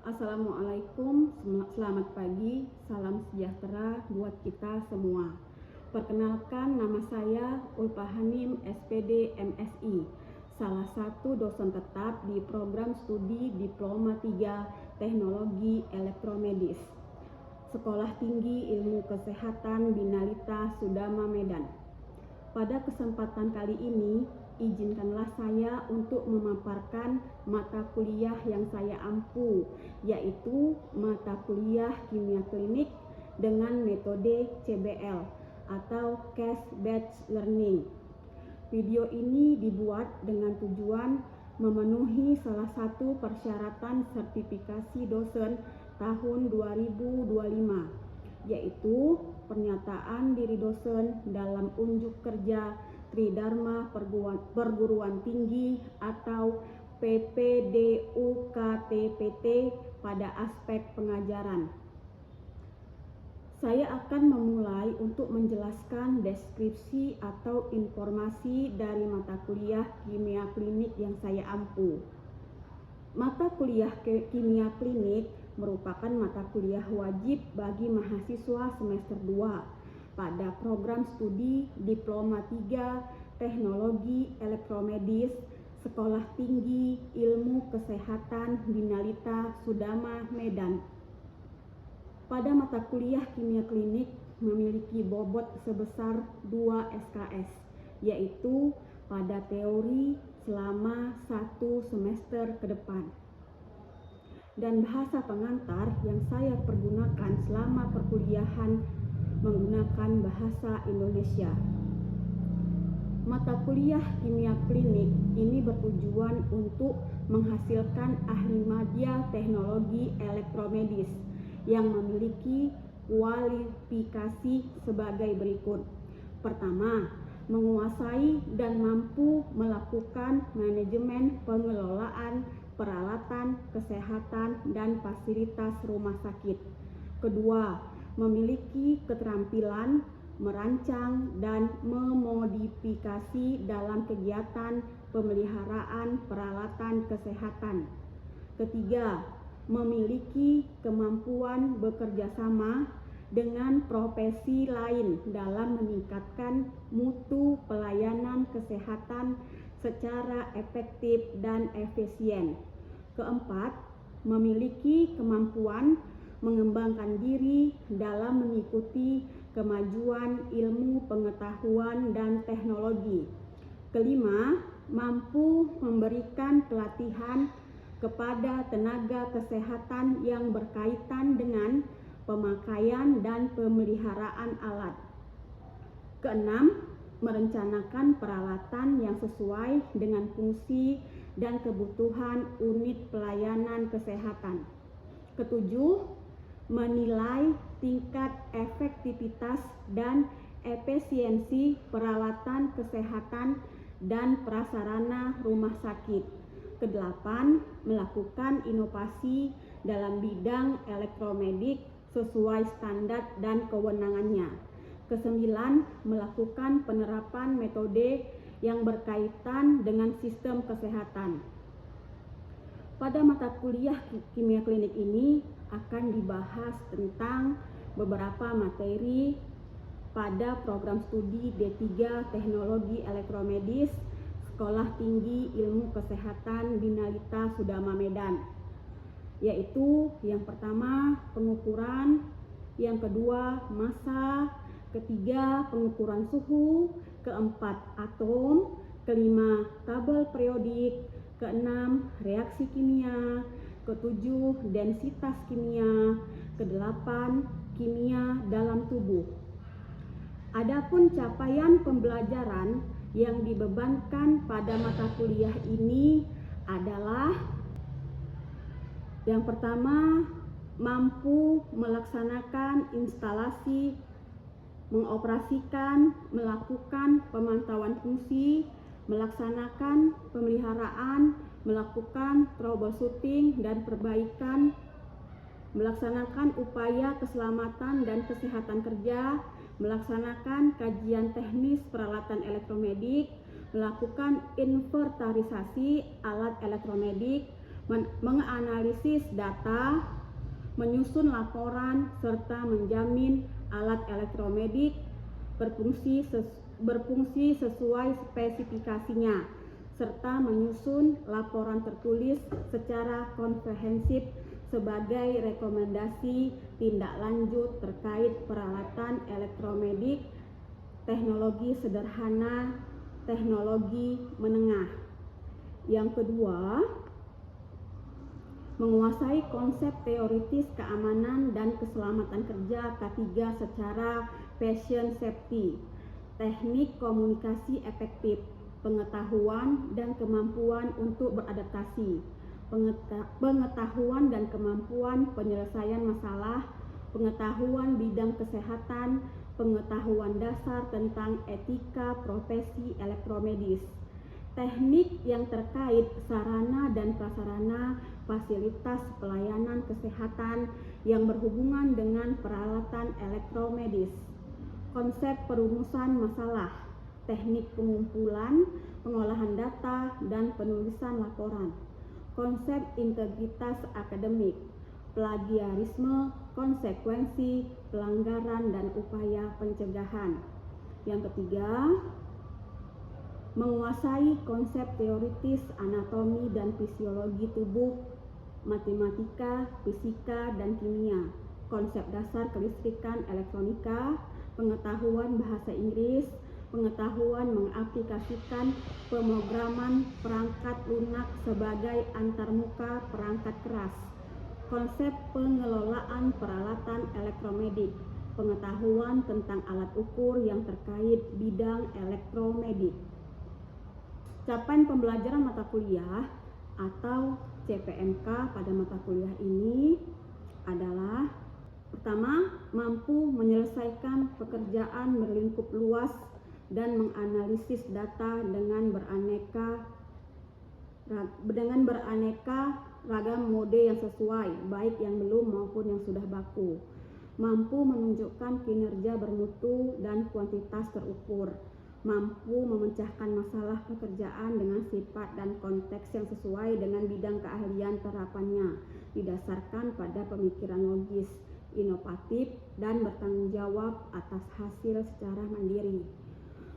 Assalamualaikum, selamat pagi, salam sejahtera buat kita semua. Perkenalkan, nama saya Ulfa Hanim, SPD MSI, salah satu dosen tetap di program studi Diploma 3 Teknologi Elektromedis, Sekolah Tinggi Ilmu Kesehatan Binalita Sudama Medan. Pada kesempatan kali ini, izinkanlah saya untuk memaparkan mata kuliah yang saya ampu, yaitu mata kuliah kimia klinik dengan metode CBL atau Case Based Learning. Video ini dibuat dengan tujuan memenuhi salah satu persyaratan sertifikasi dosen tahun 2025, yaitu pernyataan diri dosen dalam unjuk kerja Tridharma Perguruan Tinggi atau PPDUKTPT pada aspek pengajaran. Saya akan memulai untuk menjelaskan deskripsi atau informasi dari mata kuliah kimia klinik yang saya ampu. Mata kuliah kimia klinik merupakan mata kuliah wajib bagi mahasiswa semester 2 pada program studi Diploma 3 Teknologi Elektromedis Sekolah Tinggi Ilmu Kesehatan Binalita Sudama Medan. Pada mata kuliah kimia klinik memiliki bobot sebesar 2 SKS, yaitu pada teori selama 1 semester ke depan. Dan bahasa pengantar yang saya pergunakan selama perkuliahan menggunakan bahasa Indonesia. Mata kuliah kimia klinik ini bertujuan untuk menghasilkan ahli media teknologi elektromedis yang memiliki kualifikasi sebagai berikut. Pertama, menguasai dan mampu melakukan manajemen pengelolaan peralatan kesehatan dan fasilitas rumah sakit. Kedua, memiliki keterampilan merancang dan memodifikasi dalam kegiatan pemeliharaan peralatan kesehatan. Ketiga, memiliki kemampuan bekerja sama dengan profesi lain dalam meningkatkan mutu pelayanan kesehatan secara efektif dan efisien. Keempat, memiliki kemampuan mengembangkan diri dalam mengikuti kemajuan ilmu pengetahuan dan teknologi. Kelima, mampu memberikan pelatihan kepada tenaga kesehatan yang berkaitan dengan pemakaian dan pemeliharaan alat. Keenam, merencanakan peralatan yang sesuai dengan fungsi dan kebutuhan unit pelayanan kesehatan. Ketujuh, menilai tingkat efektivitas dan efisiensi peralatan kesehatan dan prasarana rumah sakit. Kedelapan, melakukan inovasi dalam bidang elektromedik sesuai standar dan kewenangannya. Kesembilan, melakukan penerapan metode yang berkaitan dengan sistem kesehatan. Pada mata kuliah kimia klinik ini akan dibahas tentang beberapa materi pada program studi D3 Teknologi Elektromedis Sekolah Tinggi Ilmu Kesehatan Binalita Sudama Medan, yaitu yang pertama pengukuran, yang kedua massa, ketiga pengukuran suhu, keempat atom, kelima tabel periodik, keenam reaksi kimia, ketujuh densitas kimia, kedelapan kimia dalam tubuh. Adapun capaian pembelajaran yang dibebankan pada mata kuliah ini adalah yang pertama, mampu melaksanakan instalasi, mengoperasikan, melakukan pemantauan fungsi, melaksanakan pemeliharaan, melakukan troubleshooting dan perbaikan, melaksanakan upaya keselamatan dan kesehatan kerja, melaksanakan kajian teknis peralatan elektromedik, melakukan inventarisasi alat elektromedik, menganalisis data, menyusun laporan, serta menjamin alat elektromedik berfungsi sesuai spesifikasinya, serta menyusun laporan tertulis secara komprehensif sebagai rekomendasi tindak lanjut terkait peralatan elektromedik, teknologi sederhana, teknologi menengah. Yang kedua, menguasai konsep teoritis keamanan dan keselamatan kerja K3 secara passion safety, teknik komunikasi efektif, pengetahuan dan kemampuan untuk beradaptasi, pengetahuan dan kemampuan penyelesaian masalah, pengetahuan bidang kesehatan, pengetahuan dasar tentang etika profesi elektromedis, teknik yang terkait sarana dan prasarana fasilitas pelayanan kesehatan yang berhubungan dengan peralatan elektromedis, konsep perumusan masalah, teknik pengumpulan, pengolahan data, dan penulisan laporan, konsep integritas akademik, plagiarisme, konsekuensi, pelanggaran, dan upaya pencegahan. Yang ketiga, menguasai konsep teoritis anatomi dan fisiologi tubuh, matematika, fisika, dan kimia, konsep dasar kelistrikan elektronika, pengetahuan bahasa Inggris, pengetahuan mengaplikasikan pemrograman perangkat lunak sebagai antarmuka perangkat keras, konsep pengelolaan peralatan elektromedik, pengetahuan tentang alat ukur yang terkait bidang elektromedik. Capaian pembelajaran mata kuliah atau CPMK pada mata kuliah ini adalah: pertama, mampu menyelesaikan pekerjaan berlingkup luas dan menganalisis data dengan beraneka ragam mode yang sesuai, baik yang belum maupun yang sudah baku. Mampu menunjukkan kinerja bermutu dan kuantitas terukur. Mampu memecahkan masalah pekerjaan dengan sifat dan konteks yang sesuai dengan bidang keahlian terapannya, didasarkan pada pemikiran logis, inovatif, dan bertanggung jawab atas hasil secara mandiri.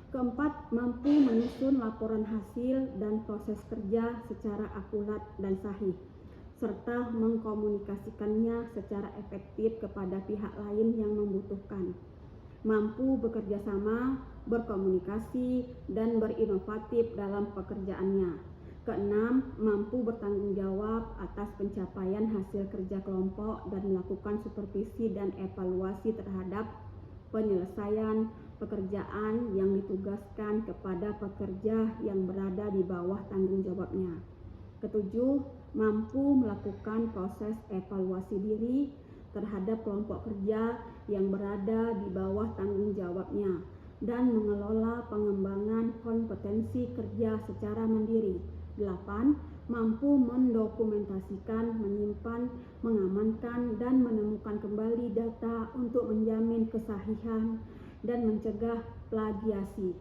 Keempat, mampu menyusun laporan hasil dan proses kerja secara akurat dan sahih, serta mengkomunikasikannya secara efektif kepada pihak lain yang membutuhkan. Mampu bekerja sama, berkomunikasi, dan berinovatif dalam pekerjaannya. Keenam, mampu bertanggung jawab atas pencapaian hasil kerja kelompok dan melakukan supervisi dan evaluasi terhadap penyelesaian pekerjaan yang ditugaskan kepada pekerja yang berada di bawah tanggung jawabnya. Ketujuh, mampu melakukan proses evaluasi diri terhadap kelompok kerja yang berada di bawah tanggung jawabnya dan mengelola pengembangan kompetensi kerja secara mandiri. 8. Mampu mendokumentasikan, menyimpan, mengamankan, dan menemukan kembali data untuk menjamin kesahihan dan mencegah plagiasi.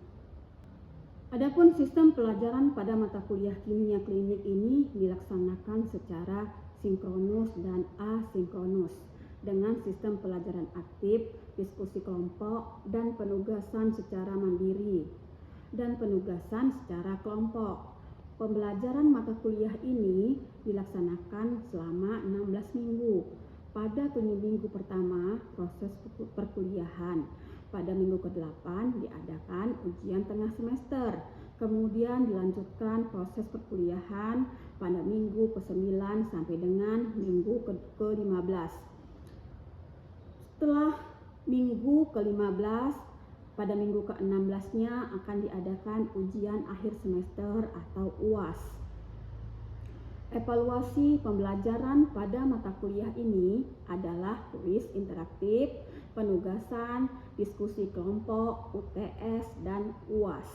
Adapun sistem pelajaran pada mata kuliah kimia klinik ini dilaksanakan secara sinkronus dan asinkronus dengan sistem pelajaran aktif, diskusi kelompok, dan penugasan secara mandiri dan penugasan secara kelompok. Pembelajaran mata kuliah ini dilaksanakan selama 16 minggu. Pada 7 minggu pertama proses perkuliahan, pada minggu ke-8 diadakan ujian tengah semester. Kemudian dilanjutkan proses perkuliahan pada minggu ke-9 sampai dengan minggu ke-15. Setelah minggu ke-15, pada minggu ke-16-nya akan diadakan ujian akhir semester atau UAS. Evaluasi pembelajaran pada mata kuliah ini adalah kuis interaktif, penugasan, diskusi kelompok, UTS, dan UAS.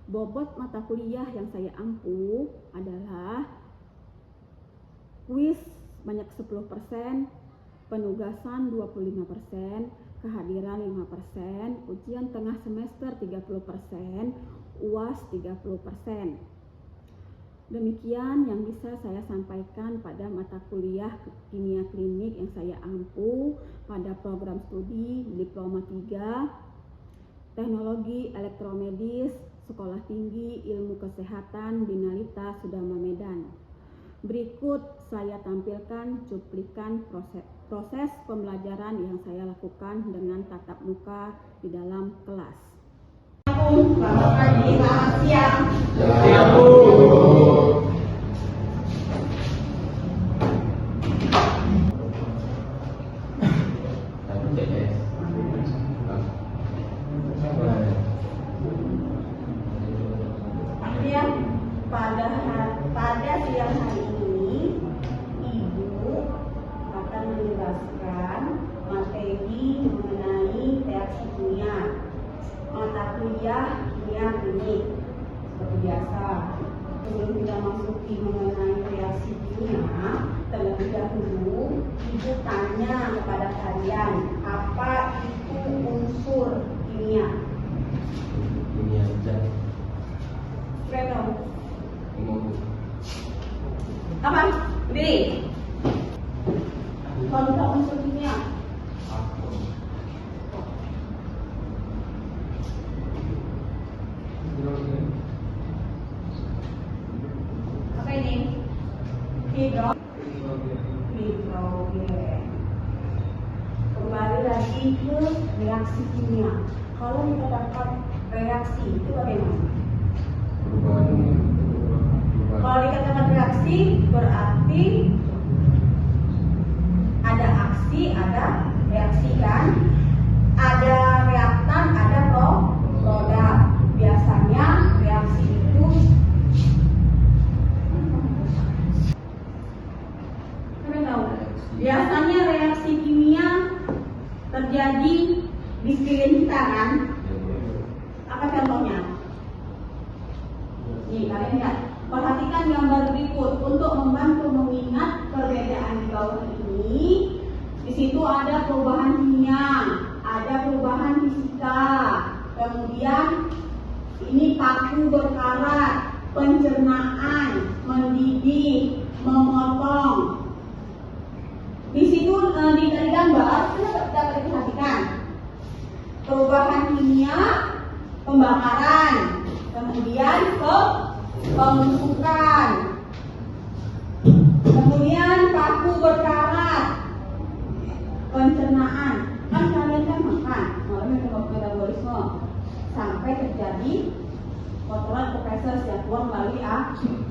Bobot mata kuliah yang saya ampu adalah kuis banyak 10%, penugasan 25%, kehadiran 5%, ujian tengah semester 30%, UAS 30%. Demikian yang bisa saya sampaikan pada mata kuliah kimia klinik yang saya ampu pada program studi Diploma 3 Teknologi Elektromedis Sekolah Tinggi Ilmu Kesehatan Binalita Sudama Medan. Berikut saya tampilkan cuplikan proses pembelajaran yang saya lakukan dengan tatap muka di dalam kelas. Selamat pagi, selamat siang. Siang, Bu. Pada siang hari ini, Ibu akan menjelaskan materi mengenai reaksi kimia, mata kuliah kimia klinik. Seperti biasa, sebelum kita masuki mengenai reaksi kimia, terlebih dahulu Ibu tanya kepada kalian, apa itu unsur kimia? Kimia zat. Keren. Apa? Apa? Berdiri. Contoh unsur kimia. Apa ini? Hidrogen. Kembali lagi ke reaksi kimia. Kalau kita dapat reaksi itu bagaimana? Kalau dikatakan reaksi berarti ada aksi, ada reaksi kan? Ada reaktan, ada produk. Biasanya reaksi itu biasanya reaksi kimia terjadi di sekeliling kita kan? Apa contohnya? Nih, kalian lihat. Perhatikan gambar berikut untuk membantu mengingat perbedaan di bawah ini. Di situ ada perubahan kimia, ada perubahan fisika. Kemudian ini paku berkarat, pencernaan, mendidih, memotong. Di situ di gambar sudah dapat diperhatikan perubahan kimia, pembakaran, kemudian pembusukan, kemudian paku berkarat, pencernaan. Kan kalian kan makan melalui metabolisme sampai terjadi kotoran ke feses yang keluar melalui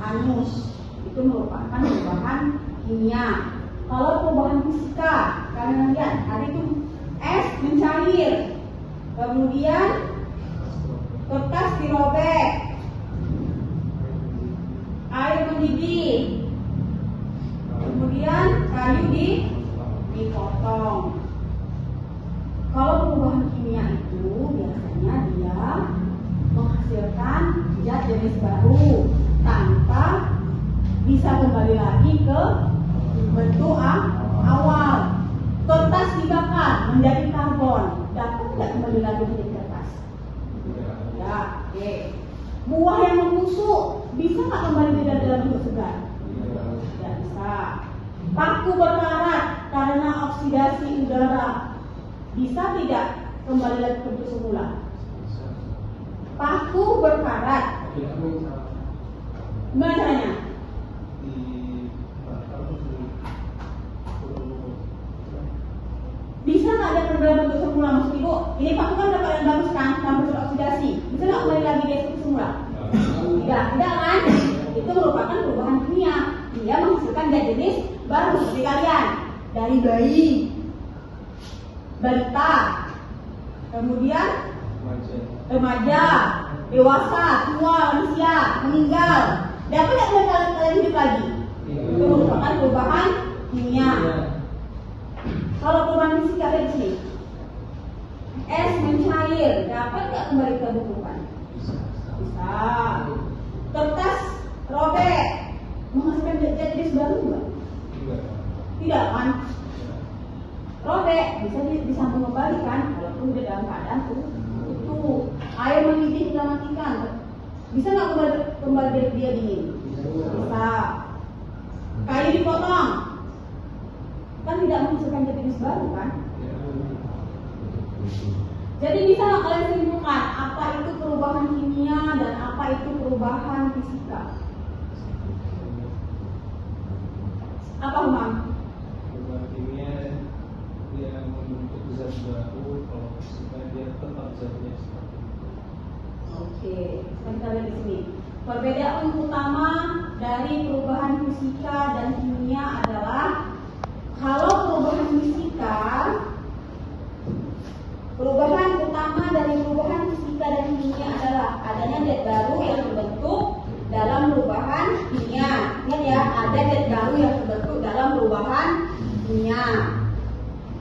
anus. Itu merupakan perubahan kimia. Kalau perubahan fisika, kalian lihat ada itu es mencair, kemudian kertas dirobek, air mendidih, kemudian kayu dipotong. Kalau perubahan kimia itu biasanya dia menghasilkan zat jenis baru tanpa bisa kembali lagi ke bentuk awal. Kertas dibakar menjadi karbon, dapat tidak kembali lagi menjadi kertas? Ya, oke. Buah yang membusuk bisa nggak kembali dalam bentuk segar? Tidak bisa. Paku berkarat karena oksidasi udara bisa tidak kembali lagi ke bentuk semula? Paku berkarat. Gimana caranya? Bisa nggak ada kembali bentuk semula? Maksud Ibu, ini paku kan dapat yang bagus kan, tanpa beroksidasi. Bisa nggak kembali lagi dia seperti semula? Tidak kan? Itu merupakan perubahan kimia. Dia menghasilkan zat jenis baru seperti kalian. Dari bayi, balita, kemudian remaja, dewasa, tua, manusia, meninggal. Dapat nggak kalian hidup lagi? Itu merupakan perubahan kimia. Kalau perubahan fisika dari sini, es mencair, dapat nggak kembali ke bentukan? Bisa. Kertas robek, menghasilkan zat jenis baru nggak? Tidak kan? Robek bisa disambung kembali kan? Walaupun dia dalam keadaan utuh. Air mendidih kita matikan, bisa nggak kembali dia dingin? Bisa. Kayu dipotong. Kan tidak menghasilkan zat jenis baru kan? Jadi bisa nggak kalian simpulkan apa itu perubahan kimia dan apa itu perubahan fisika? Apa Umam? Perubahan kimia dia membentuk zat baru, kalau fisika dia tetap zatnya seperti itu. Oke, kita lihat di sini. Perbedaan utama dari perubahan fisika dan kimia adalah kalau perubahan fisika, perubahan utama dari perubahan fisika dan kimia adalah adanya zat baru yang terbentuk dalam perubahan kimia. Ingat ya, ada zat baru yang terbentuk dalam perubahan kimia.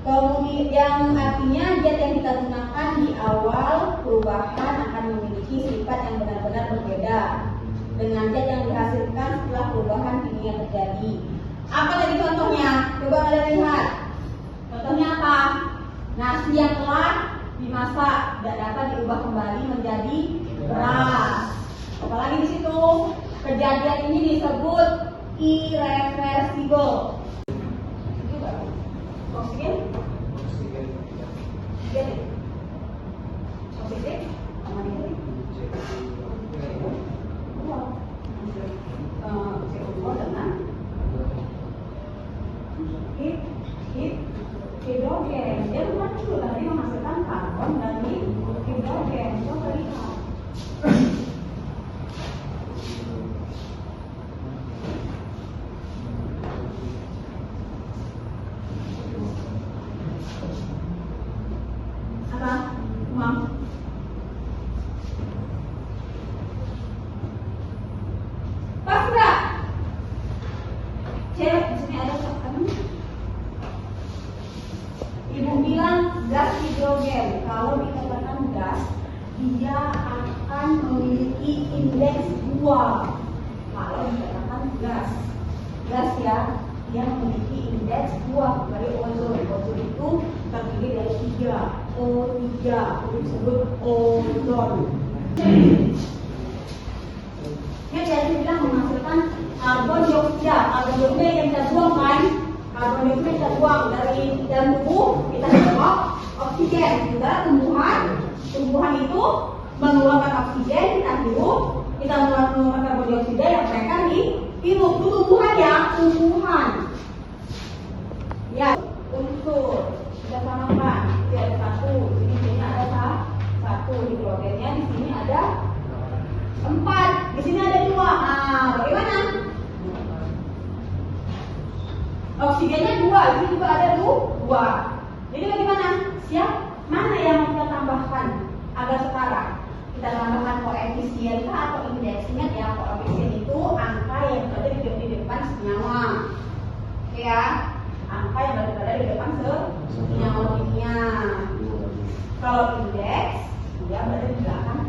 Kemudian yang artinya zat yang kita gunakan di awal perubahan akan memiliki sifat yang benar-benar berbeda dengan zat yang dihasilkan setelah perubahan kimia terjadi. Apa tadi contohnya? Coba kalian lihat. Contohnya apa? Nasi yang telah dimasak tidak dapat diubah kembali menjadi beras. Apalagi di situ kejadian ini disebut irreversible. Oksigen? Jadi, oksigen sama ini. CO2 dengan hidrogen. Dia bukan dulu tadi menghasilkan karbon dari hidrogen. Coba lihat. Apa? Umam? Pas enggak? Cek, di sini ada apa? Ibu bilang gas hidrogen. Kalau dikatakan gas, dia akan memiliki indeks 2. Kalau dikatakan gas, ya, dia memiliki indeks 2 dari ozon. Ozon itu terdiri dari 3. O3 itu disebut ozon. Dia jadi bilang menghasilkan karbon dioksida. Karbon dioksida yang kita buang kan? Karbon dioksida kita buang dari dalam tubuh, kita buang oksigen. Juga tumbuhan itu mengeluarkan oksigen, kita hirup, kita mengeluarkan karbon dioksida yang mereka hirup. Itu tumbuhan ya, tumbuhan. Ya, unsur kita samakan. Ini ada 1, di sini ada 1 hidrogennya, di sini ada 4, di sini ada 2. Nah, bagaimana? Oksigennya 2, di sini juga ada 2. Jadi bagaimana? Siap? Mana yang mau kita tambahkan agar setara? Kita tambahkan koefisien atau indeks. Ingat ya, koefisien itu angka yang berada di depan senyawa. Oke ya? Angka yang berada di depan senyawa kimia. Kalau indeks, dia berada di belakang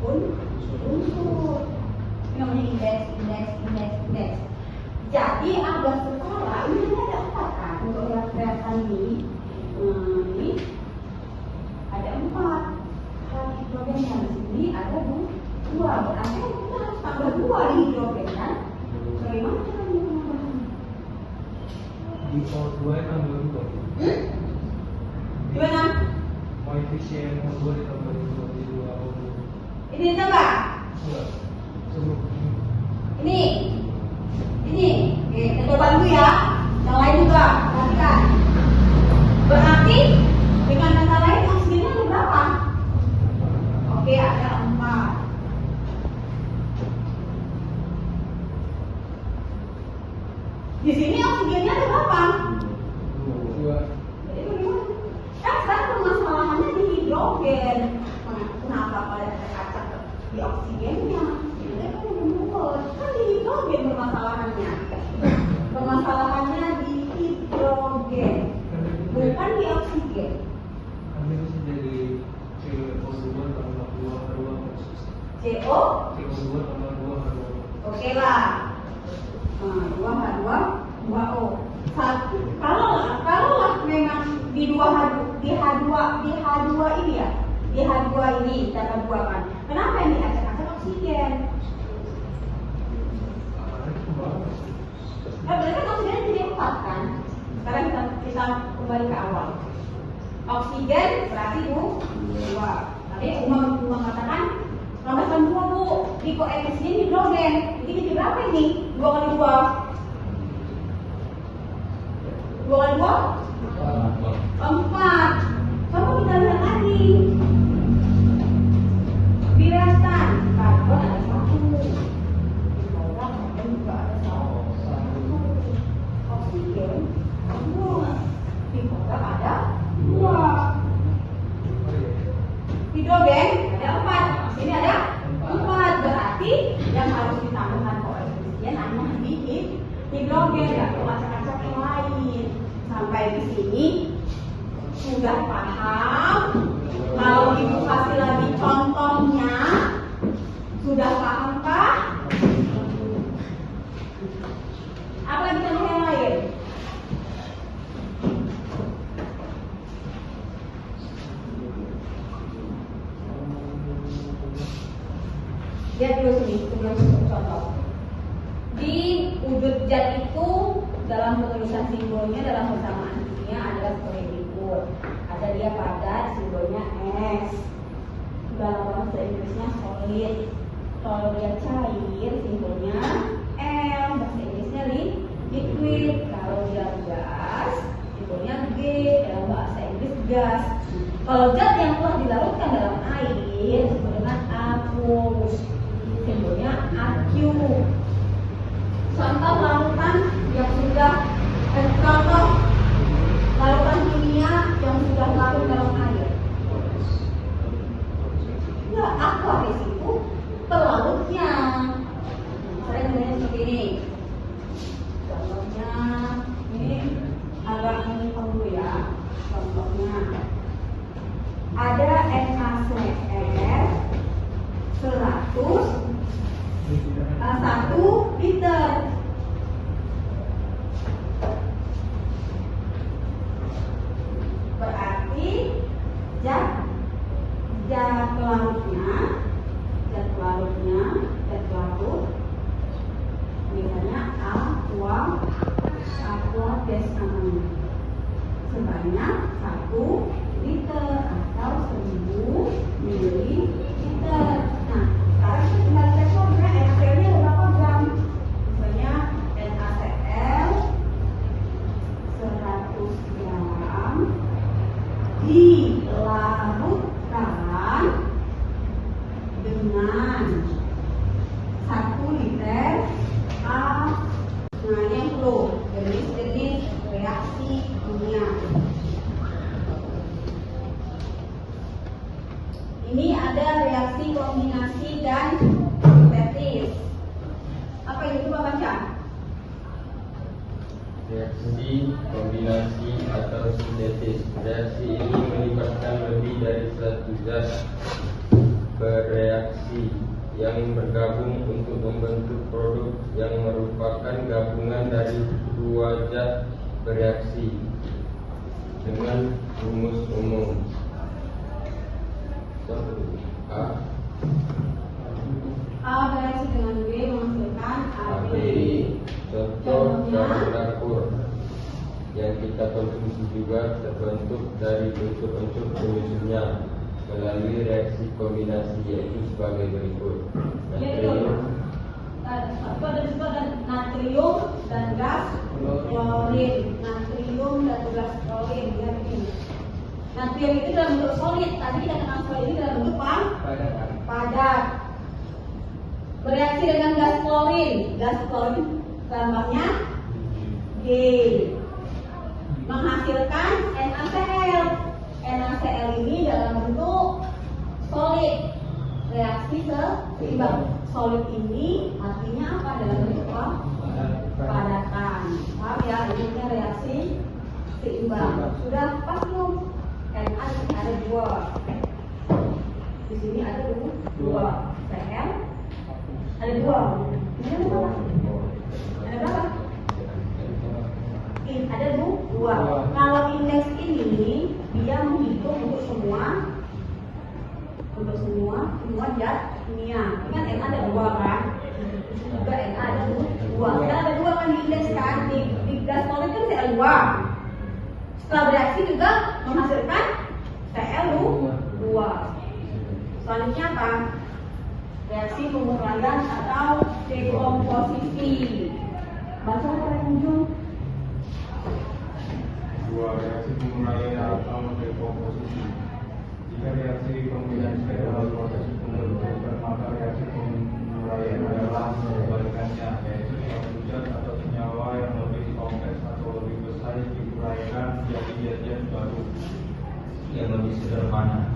unsur. Ini namanya indeks. Jadi agar setara, ini ada 4 kan untuk reaksi ini. Ini ada 4. Hidrogen yang di sini ada 2. Berarti kita harus tambah 2 hidrogen kan? Bagaimana caranya penambahannya? Di O2 tambah 2. Gimana? Koefisien O2 ditambah 2 di 2 O2. Ini coba. Enggak. Sebelum Ini. Oke, kita coba dulu ya. Yang lain juga. Perhatikan. Berarti dengan kata lain oksigennya ada berapa? Oke, ada 4. Di sini oksigennya ada berapa? 2. Jadi bagaimana? Kan sekarang permasalahannya di hidrogen. Kenapa kalian terkacak di oksigennya? Ini kan menurut. Kan di hidrogen permasalahannya. Permasalahannya di hidrogen, bukan di oksigen. Kami bisa jadi CO2 tambah 2 H2 persis. CO2 tambah 2 H2. oke lah. 2H2O. Kalau memang di H2 ini ya, di H2 ini kita buangkan. Kenapa ini acak-acak oksigen? Sekarang kita kembali ke awal. Oksigen berarti Bu 2. Tadi Umar mengatakan tambahkan 2 Bu. Di koefisien hidrogen. Jadi berapa ini? 2 kali 2. 2 kali 2? 4. Coba kita lihat lagi. Di reaktan karbon ada 1. Hidrogen juga ada 1. Oksigen 2. Hidrogen ada 2. Hidrogen ada 4. Sini ada 4. Berarti yang harus ditambahkan koefisien hanya di hidrogen, ya, acak-acak yang lain. Sampai di sini sudah paham? Kalau Ibu kasih lagi contohnya, sudah pahamkah? Apa lagi contoh yang lain? Lihat dulu sini, sebelum contoh. Di wujud zat itu dalam penulisan simbolnya dalam persamaan kimia adalah seperti berikut. Ada dia padat, simbolnya S. Dalam bahasa Inggrisnya solid. Kalau dia cair, simbolnya L. Bahasa Inggrisnya liquid. Kalau dia gas, simbolnya G. Dalam bahasa Inggris gas. Kalau zat yang telah dilarutkan dalam air, disebut dengan aqueous. Simbolnya AQ. Contoh larutan yang sudah contoh larutan kimia yang sudah larut dalam air. Ya, aqueous itu pelarutnya. Saya namanya seperti ini. Contohnya ini agak menyimpang dulu ya. Contohnya ada NaCl 100 1 liter. Berarti zat pelarut misalnya aqua desamina sebanyak 1 liter atau 1000 mililiter. Nah, sekarang kita tinggal cek sebenarnya NaCl-nya berapa gram. Misalnya NaCl 100 gram dilarutkan dengan 1 liter air. Nah, ini yang perlu jenis-jenis reaksi kimia. Ini ada reaksi kombinasi dan sintetis. Apa itu Coba baca? Reaksi kombinasi atau sintetis. Reaksi ini melibatkan lebih dari satu zat bereaksi yang bergabung untuk membentuk produk yang merupakan gabungan dari 2 zat bereaksi dengan rumus umum. A bereaksi dengan B menghasilkan AB. Contoh bahan dapur yang kita konsumsi juga terbentuk dari unsur-unsur penyusunnya melalui reaksi kombinasi, yaitu sebagai berikut. Natrium, itu ada disebut natrium dan gas klorin. Natrium dan gas klorin, ya begini. Natrium itu dalam bentuk solid. Tadi kita katakan solid ini dalam bentuk padat. Bereaksi dengan gas klorin. Gas klorin lambangnya G. Menghasilkan NaCl. NaCl ini dalam bentuk solid. Reaksi seimbang. Solid ini artinya apa? Dalam bentuk padatan. Paham ya? Ini reaksi seimbang. Sudah pas belum? Na ada 2. Di sini ada 2. Cl ada 2. Ini ada berapa? Ada berapa? Ada 2. Kalau indeks ini dia menghitung untuk semua zat kimia. Ingat Na ada 2 kan? Juga Na ada 2. Karena ada 2 kan di indeks kan? Di gas klorin kan ada 2. Setelah bereaksi juga menghasilkan Cl2. Selanjutnya apa? Reaksi penguraian atau dekomposisi. Baca apa pengunjung? Dua, reaksi penguraian atau dekomposisi. Jika reaksi pemilihan adalah proses pembentukan, maka reaksi penguraian adalah kebalikannya, yaitu suatu zat atau senyawa yang lebih kompleks atau lebih besar diuraikan menjadi zat baru yang lebih sederhana.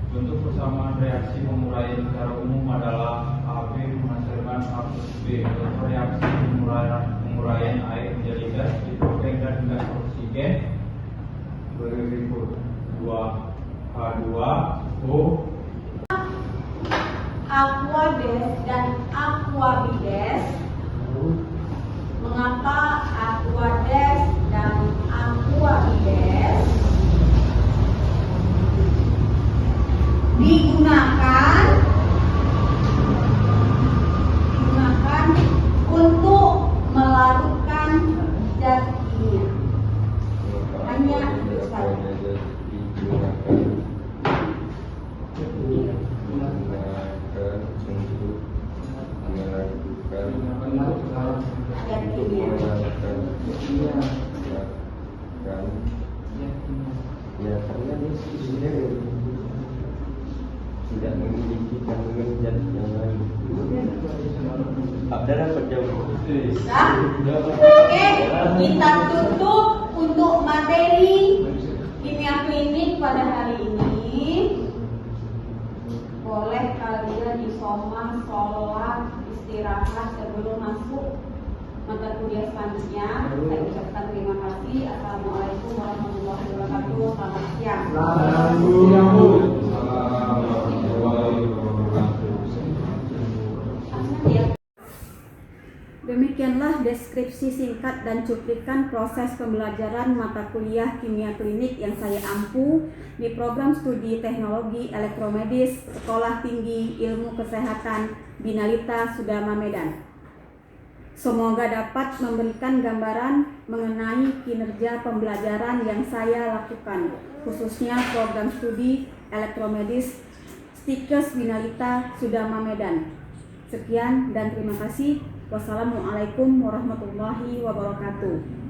Bentuk persamaan reaksi penguraian secara umum adalah AB menghasilkan A plus B. Contoh reaksi penguraian air menjadi gas hidrogen dan gas oksigen berikut 2H2O. Aquades dan aquabides. Mengapa aquades dan aquabides digunakan untuk melarutkan zat kimia? Hanya sekali. Ya, karena dia sebenarnya tidak memiliki kandungan zat yang lain. Adalah penjauh. Oke, kita tutup untuk materi kimia klinik pada hari ini. Boleh kalian isoma, sholat, istirahat sebelum masuk mata kuliah selanjutnya. Saya ucapkan terima kasih. Assalamualaikum warahmatullahi wabarakatuh. Selamat siang. Demikianlah deskripsi singkat dan cuplikan proses pembelajaran mata kuliah kimia klinik yang saya ampu di program studi teknologi elektromedis Sekolah Tinggi Ilmu Kesehatan Binalita Sudama Medan. Semoga dapat memberikan gambaran mengenai kinerja pembelajaran yang saya lakukan, khususnya program studi elektromedis Stikes Binalita Sudama Medan. Sekian dan terima kasih. Wassalamualaikum warahmatullahi wabarakatuh.